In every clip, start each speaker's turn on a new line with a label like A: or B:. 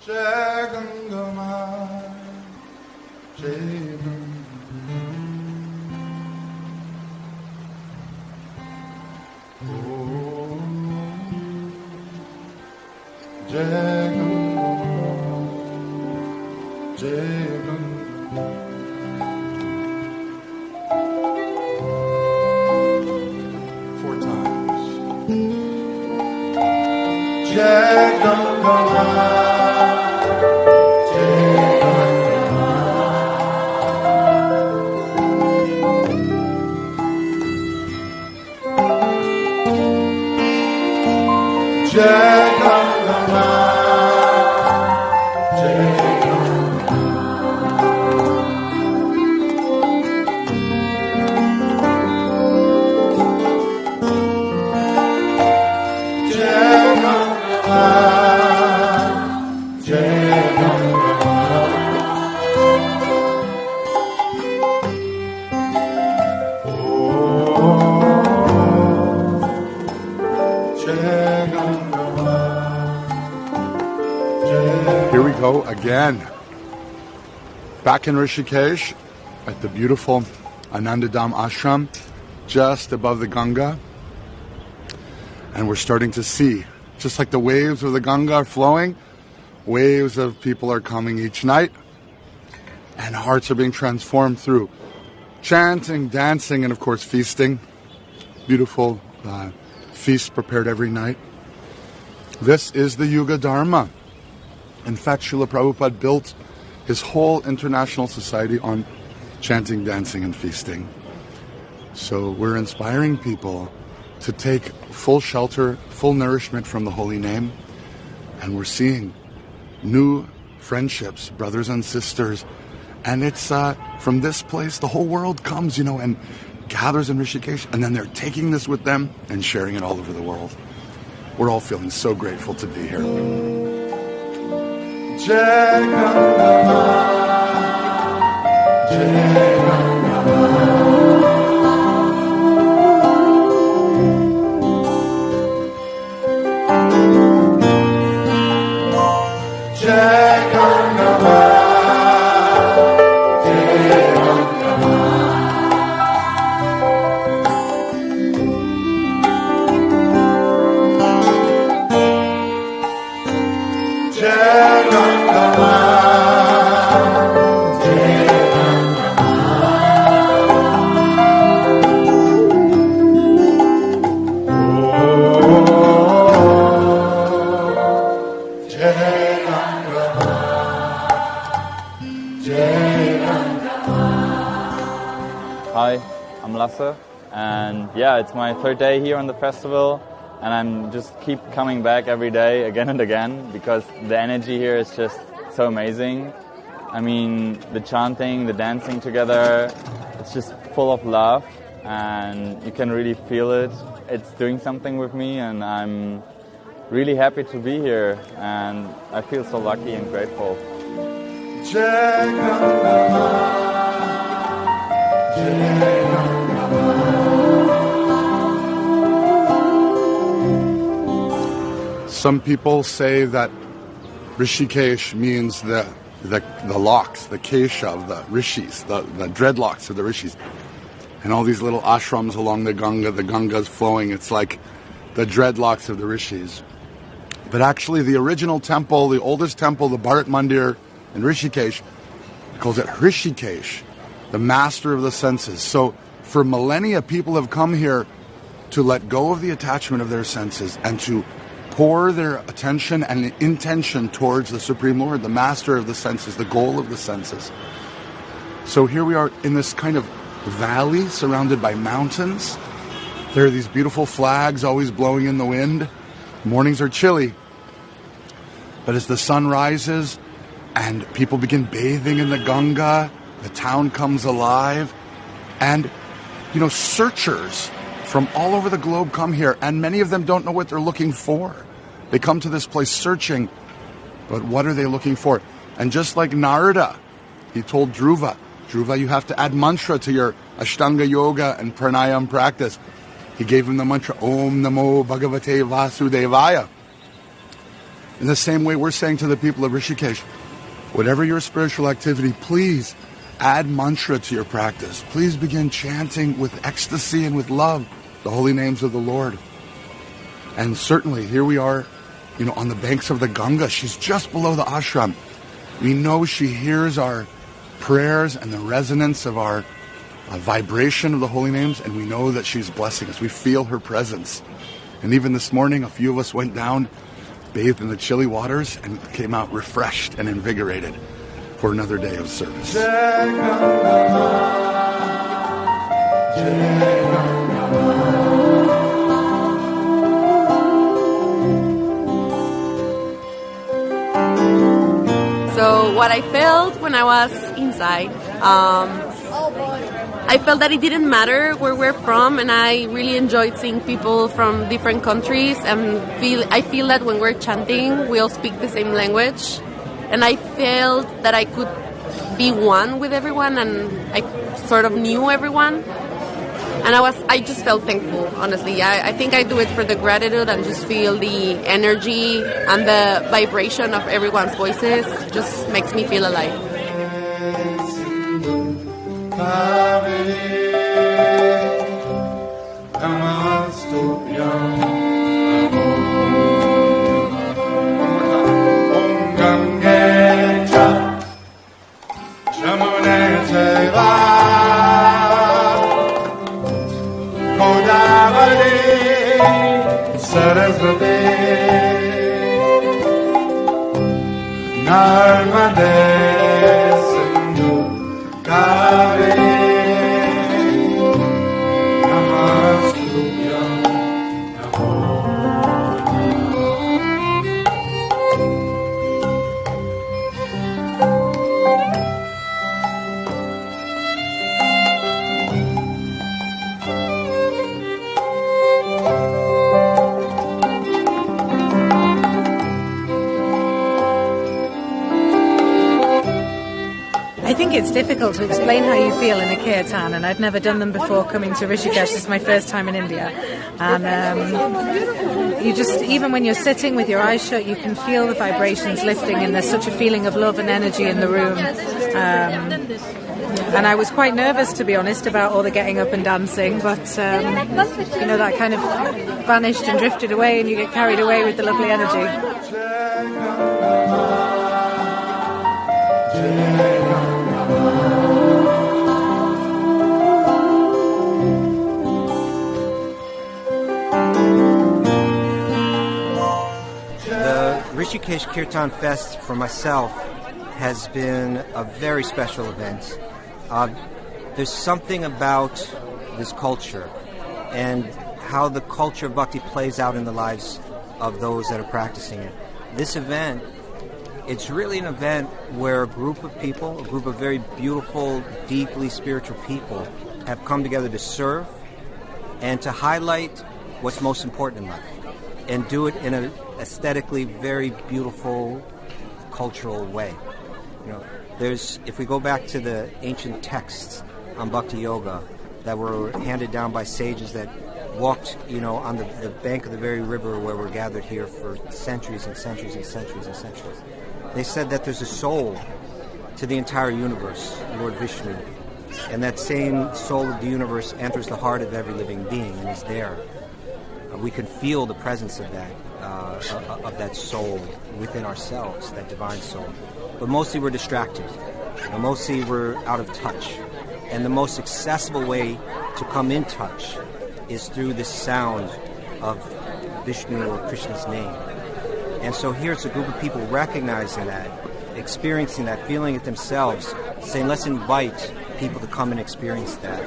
A: Jai Ganga Ma, Jai Ganga. Jai Ganga, Jai Ganga. Four times. Jai Ganga, Jai Ganga, Jai Ganga.
B: Here we go again. Back in Rishikesh at the beautiful Indradyumna ashram just above the Ganga. And we're starting to see, just like the waves of the Ganga are flowing, waves of people are coming each night. And hearts are being transformed through chanting, dancing, and of course feasting. Beautiful feast prepared every night. This is the Yuga Dharma. In fact, Srila Prabhupada built his whole international society on chanting, dancing, and feasting. So we're inspiring people to take full shelter, full nourishment from the holy name. And we're seeing new friendships, brothers and sisters. And it's from this place, the whole world comes, and gathers in Rishikesh. And then they're taking this with them and sharing it all over the world. We're all feeling so grateful to be here.
A: Jai Ganga Ma, Jai Ganga Ma. Jai Ganga Ma, Jai Ganga Ma. Jai Ganga Ma, Jai Ganga Ma. Jai Ganga Ma, Jai Ganga Ma.
C: Hi, I'm Lasse, and yeah, it's my third day here on the festival, and I'm just keep coming back every day again and again because the energy here is just so amazing. I mean, the chanting, the dancing together, it's just full of love, and you can really feel it. It's doing something with me, and I'm really happy to be here, and I feel so lucky and grateful.
A: Jai Ganga Ma, Jai Ganga Ma.
B: Some people say that Rishikesh means the locks, the kesha of the rishis, the dreadlocks of the rishis. And all these little ashrams along the Ganga's flowing. It's like the dreadlocks of the rishis. But actually the original temple, the oldest temple, the Bharat Mandir in Rishikesh, it calls it Rishikesh, the master of the senses. So for millennia, people have come here to let go of the attachment of their senses and to pour their attention and intention towards the Supreme Lord, the master of the senses, the goal of the senses. So here we are in this kind of valley surrounded by mountains. There are these beautiful flags always blowing in the wind. Mornings are chilly. But as the sun rises and people begin bathing in the Ganga, the town comes alive. And, searchers from all over the globe come here, and many of them don't know what they're looking for. They come to this place searching, but what are they looking for? And just like Narada, he told Dhruva, you have to add mantra to your Ashtanga Yoga and Pranayam practice. He gave him the mantra, Om Namo Bhagavate Vasudevaya. In the same way we're saying to the people of Rishikesh, whatever your spiritual activity, please add mantra to your practice. Please begin chanting with ecstasy and with love the holy names of the Lord. And certainly here we are, on the banks of the Ganga. She's just below the ashram. We know she hears our prayers and the resonance of our vibration of the holy names, and we know that she's blessing us. We feel her presence. And even this morning, a few of us went down, bathed in the chilly waters, and came out refreshed and invigorated for another day of service.
D: So what I felt when I was inside, I felt that it didn't matter where we're from, and I really enjoyed seeing people from different countries, and I feel that when we're chanting, we all speak the same language, and I felt that I could be one with everyone, and I sort of knew everyone, and I just felt thankful, honestly. I think I do it for the gratitude and just feel the energy and the vibration of everyone's voices just makes me feel alive.
E: I think it's difficult to explain how you feel in a kirtan, and I'd never done them before coming to Rishikesh. This is my first time in India, and you just, even when you're sitting with your eyes shut, you can feel the vibrations lifting, and there's such a feeling of love and energy in the room. And I was quite nervous, to be honest, about all the getting up and dancing, but that kind of vanished and drifted away, and you get carried away with the lovely energy.
F: The Rishikesh Kirtan Fest for myself has been a very special event. There's something about this culture and how the culture of bhakti plays out in the lives of those that are practicing it. This event, it's really an event where a group of people, a group of very beautiful, deeply spiritual people have come together to serve and to highlight what's most important in life and do it in an aesthetically very beautiful, cultural way. If we go back to the ancient texts on Bhakti Yoga that were handed down by sages that walked, on the bank of the very river where we're gathered here for centuries and centuries and centuries and centuries, they said that there's a soul to the entire universe, Lord Vishnu, and that same soul of the universe enters the heart of every living being and is there. We can feel the presence of that soul within ourselves, that divine soul. But mostly we're distracted. Mostly we're out of touch. And the most accessible way to come in touch is through the sound of Vishnu or Krishna's name. And so here it's a group of people recognizing that, experiencing that, feeling it themselves, saying, let's invite people to come and experience that.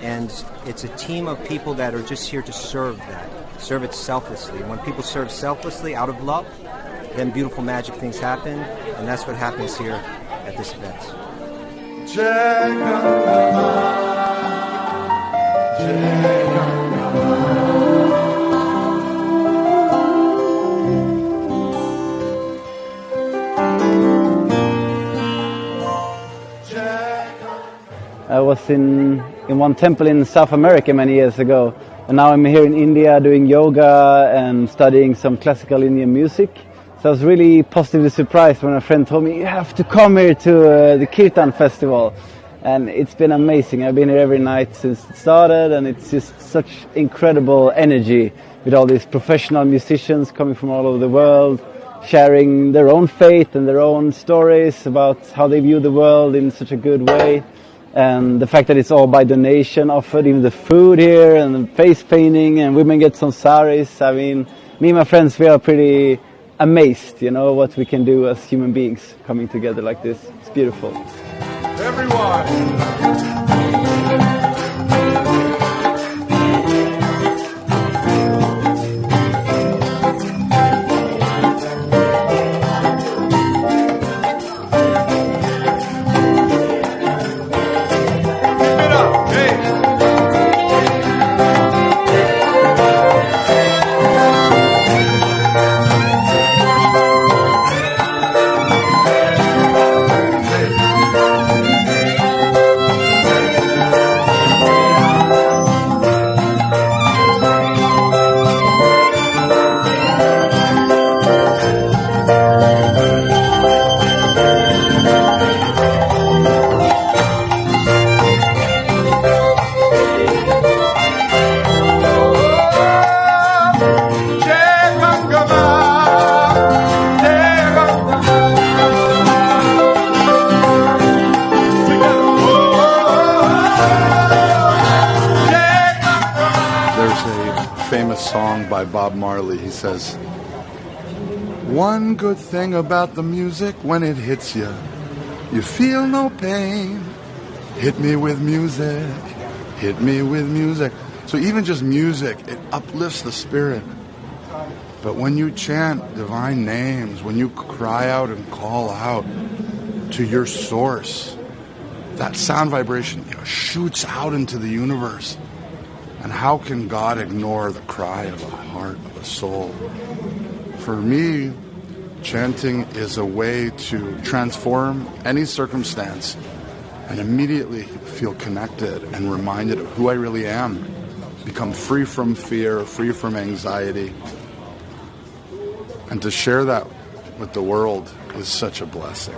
F: And it's a team of people that are just here to serve that, serve it selflessly. And when people serve selflessly out of love, then beautiful magic things happen, and that's what happens here at this event.
G: I was in one temple in South America many years ago, and now I'm here in India doing yoga and studying some classical Indian music. So I was really positively surprised when a friend told me, you have to come here to the Kirtan festival. And it's been amazing. I've been here every night since it started, and it's just such incredible energy with all these professional musicians coming from all over the world, sharing their own faith and their own stories about how they view the world in such a good way. And the fact that it's all by donation offered, even the food here and the face painting, and women get some saris. I mean, me and my friends, we are pretty amazed, you know, what we can do as human beings coming together like this. It's beautiful.
A: Everyone.
B: Song by Bob Marley. He says, one good thing about the music, when it hits you, you feel no pain. Hit me with music, hit me with music. So even just music, it uplifts the spirit. But when you chant divine names, when you cry out and call out to your source, that sound vibration, you know, shoots out into the universe. And how can God ignore the cry of a heart, of a soul? For me, chanting is a way to transform any circumstance and immediately feel connected and reminded of who I really am. Become free from fear, free from anxiety. And to share that with the world is such a blessing.